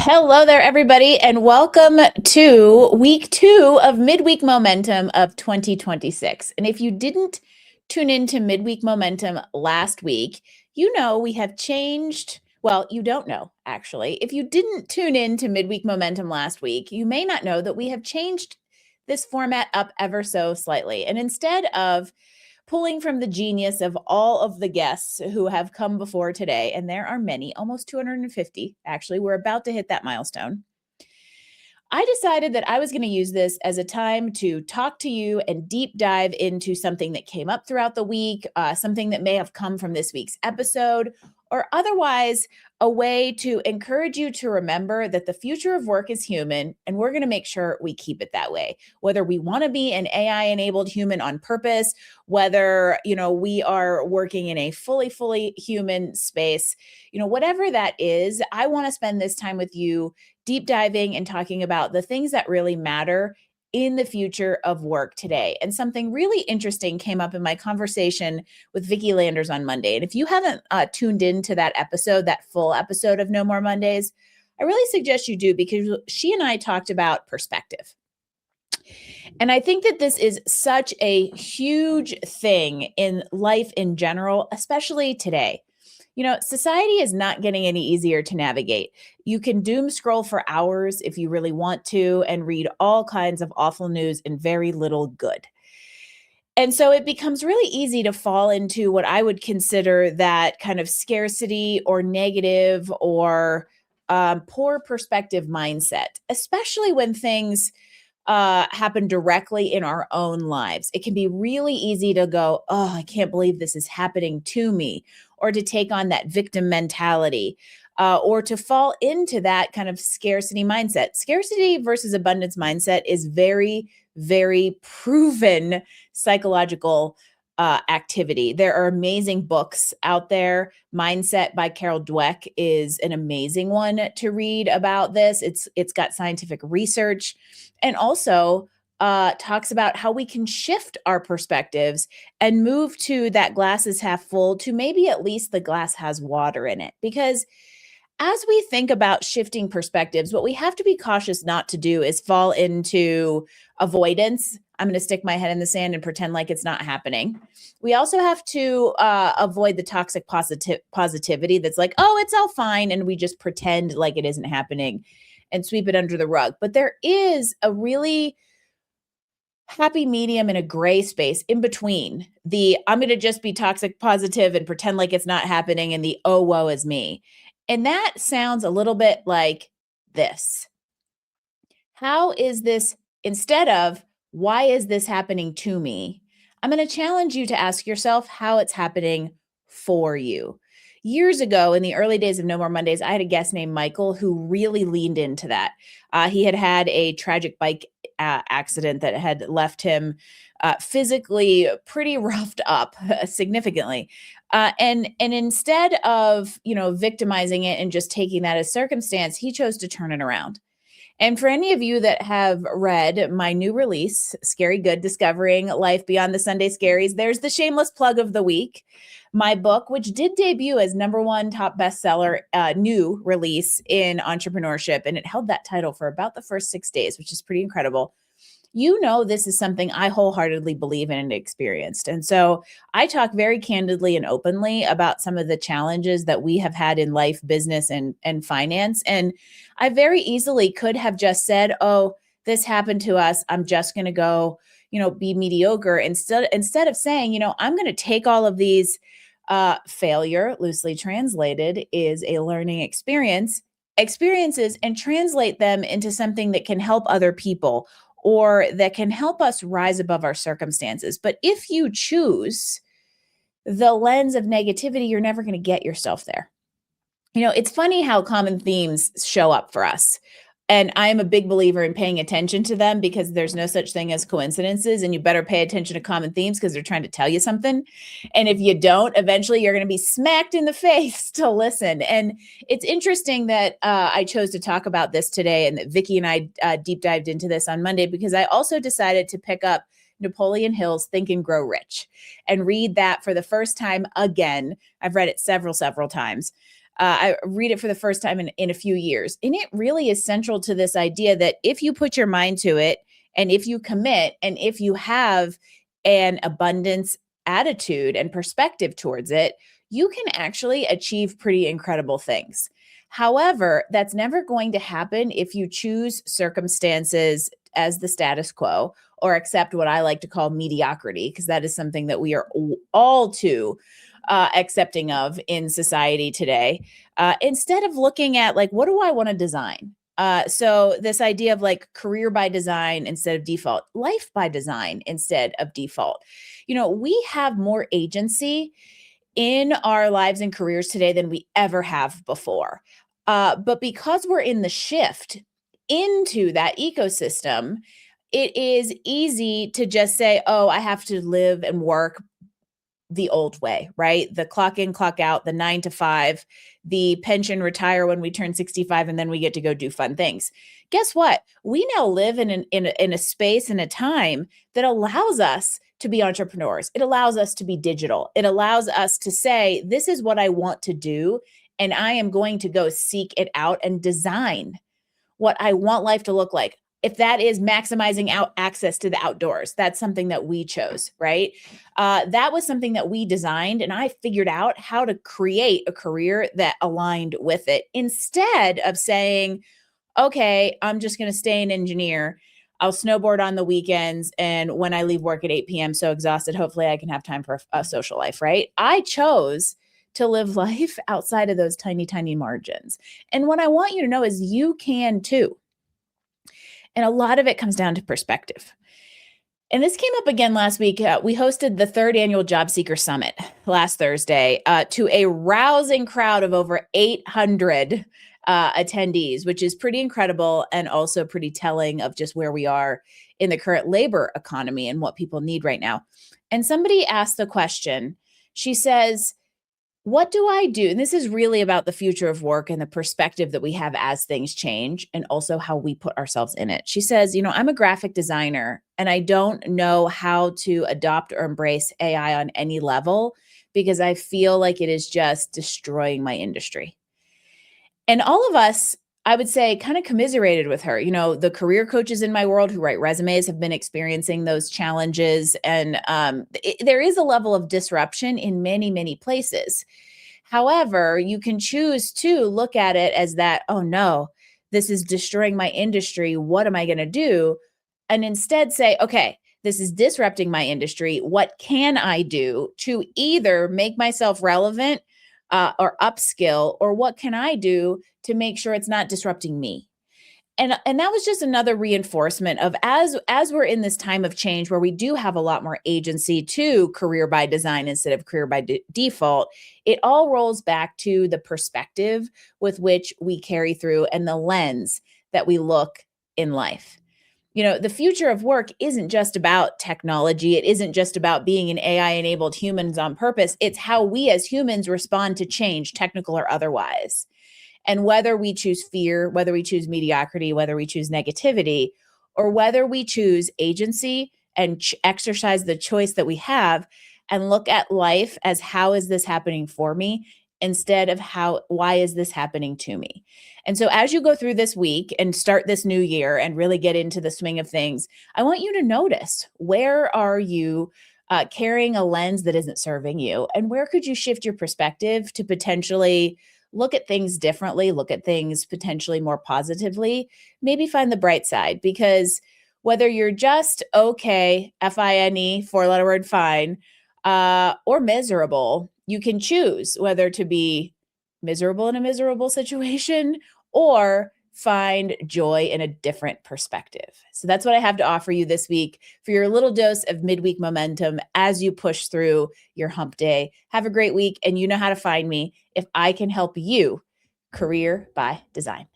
Hello there, everybody, and welcome to week 2 of Midweek Momentum of 2026. And if you didn't tune into Midweek Momentum last week, you know we have changed. Well, you don't know, actually. If you didn't tune in to Midweek Momentum last week, you may not know that we have changed this format up ever so slightly. And instead of pulling from the genius of all of the guests who have come before today, and there are many, almost 250, actually. We're about to hit that milestone. I decided that I was going to use this as a time to talk to you and deep dive into something that came up throughout the week, something that may have come from this week's episode, or otherwise a way to encourage you to remember that the future of work is human, and we're going to make sure we keep it that way. Whether we want to be an AI-enabled human on purpose, whether we are working in a fully human space, whatever that is, I want to spend this time with you deep diving and talking about the things that really matter in the future of work today. And something really interesting came up in my conversation with Vicki Landers on Monday. And if you haven't tuned into that episode, that full episode of No More Mondays, I really suggest you do, because she and I talked about perspective. And I think that this is such a huge thing in life in general, especially today. Society is not getting any easier to navigate. You can doom scroll for hours if you really want to and read all kinds of awful news and very little good. And so it becomes really easy to fall into what I would consider that kind of scarcity or negative or poor perspective mindset, especially when things happen directly in our own lives. It can be really easy to go, oh, I can't believe this is happening to me, or to take on that victim mentality, or to fall into that kind of scarcity mindset. Scarcity versus abundance mindset is very proven psychological activity. There are amazing books out there. Mindset by Carol Dweck is an amazing one to read about this. It's got scientific research, and also talks about how we can shift our perspectives and move to that glass is half full to maybe at least the glass has water in it. Because as we think about shifting perspectives, what we have to be cautious not to do is fall into avoidance. I'm going to stick my head in the sand and pretend like it's not happening. We also have to avoid the toxic positivity that's like, oh, it's all fine, and we just pretend like it isn't happening and sweep it under the rug. But there is a really happy medium and a gray space in between the I'm going to just be toxic positive and pretend like it's not happening and the oh, woe is me. And that sounds a little bit like this. How is this, instead of why is this happening to me? I'm going to challenge you to ask yourself how it's happening for you. Years ago, in the early days of No More Mondays, I had a guest named Michael who really leaned into that. He had had a tragic bike accident that had left him physically pretty roughed up significantly. And instead of victimizing it and just taking that as circumstance, he chose to turn it around. And for any of you that have read my new release, Scary Good, Discovering Life Beyond the Sunday Scaries, there's the shameless plug of the week. My book, which did debut as #1 top bestseller, new release in entrepreneurship, and it held that title for about the first 6 days, which is pretty incredible. This is something I wholeheartedly believe in and experienced. And so I talk very candidly and openly about some of the challenges that we have had in life, business, and finance. And I very easily could have just said, oh, this happened to us, I'm just going to go, be mediocre. Instead of saying, I'm going to take all of these failure, loosely translated, is a learning experiences and translate them into something that can help other people or that can help us rise above our circumstances. But if you choose the lens of negativity, you're never going to get yourself there. It's funny how common themes show up for us. And I'm a big believer in paying attention to them, because there's no such thing as coincidences, and you better pay attention to common themes because they're trying to tell you something. And if you don't, eventually you're going to be smacked in the face to listen. And it's interesting that I chose to talk about this today, and that Vicki and I deep dived into this on Monday, because I also decided to pick up Napoleon Hill's Think and Grow Rich and read that for the first time again. I've read it several times. I read it for the first time in a few years. And it really is central to this idea that if you put your mind to it, and if you commit, and if you have an abundance attitude and perspective towards it, you can actually achieve pretty incredible things. However, that's never going to happen if you choose circumstances as the status quo or accept what I like to call mediocrity, because that is something that we are all too accepting of in society today. Instead of looking at, like, what do I want to design? So this idea of like career by design instead of default, life by design instead of default. We have more agency in our lives and careers today than we ever have before. But because we're in the shift into that ecosystem, it is easy to just say, oh, I have to live and work the old way, right? The clock in, clock out, the 9 to 5, the pension, retire when we turn 65, and then we get to go do fun things. Guess what? We now live in a space and a time that allows us to be entrepreneurs. It allows us to be digital. It allows us to say, this is what I want to do, and I am going to go seek it out and design what I want life to look like. If that is maximizing out access to the outdoors, that's something that we chose, right? That was something that we designed, and I figured out how to create a career that aligned with it instead of saying, okay, I'm just going to stay an engineer. I'll snowboard on the weekends, and when I leave work at 8 p.m., so exhausted, hopefully I can have time for a social life, right? I chose to live life outside of those tiny, tiny margins. And what I want you to know is you can too. And a lot of it comes down to perspective. And this came up again last week. We hosted the 3rd annual Job Seeker Summit last Thursday to a rousing crowd of over 800 attendees, which is pretty incredible and also pretty telling of just where we are in the current labor economy and what people need right now. And somebody asked the question, she says, what do I do? And this is really about the future of work and the perspective that we have as things change, and also how we put ourselves in it. She says, I'm a graphic designer and I don't know how to adopt or embrace AI on any level because I feel like it is just destroying my industry. And all of us, I would say, kind of commiserated with her. The career coaches in my world who write resumes have been experiencing those challenges. And there is a level of disruption in many, many places. However, you can choose to look at it as that, oh no, this is destroying my industry. What am I going to do? And instead say, okay, this is disrupting my industry. What can I do to either make myself relevant or upskill, or what can I do to make sure it's not disrupting me? And that was just another reinforcement of as we're in this time of change where we do have a lot more agency to career by design instead of career by default, it all rolls back to the perspective with which we carry through and the lens that we look in life. The future of work isn't just about technology. It isn't just about being an AI-enabled humans on purpose. It's how we as humans respond to change, technical or otherwise. And whether we choose fear, whether we choose mediocrity, whether we choose negativity, or whether we choose agency and exercise the choice that we have and look at life as, how is this happening for me, instead of why is this happening to me? And so as you go through this week and start this new year and really get into the swing of things, I want you to notice, where are you carrying a lens that isn't serving you? And where could you shift your perspective to potentially look at things differently, look at things potentially more positively, maybe find the bright side? Because whether you're just okay, F-I-N-E, 4-letter word fine, or miserable, you can choose whether to be miserable in a miserable situation or find joy in a different perspective. So that's what I have to offer you this week for your little dose of midweek momentum as you push through your hump day. Have a great week, and you know how to find me if I can help you career by design.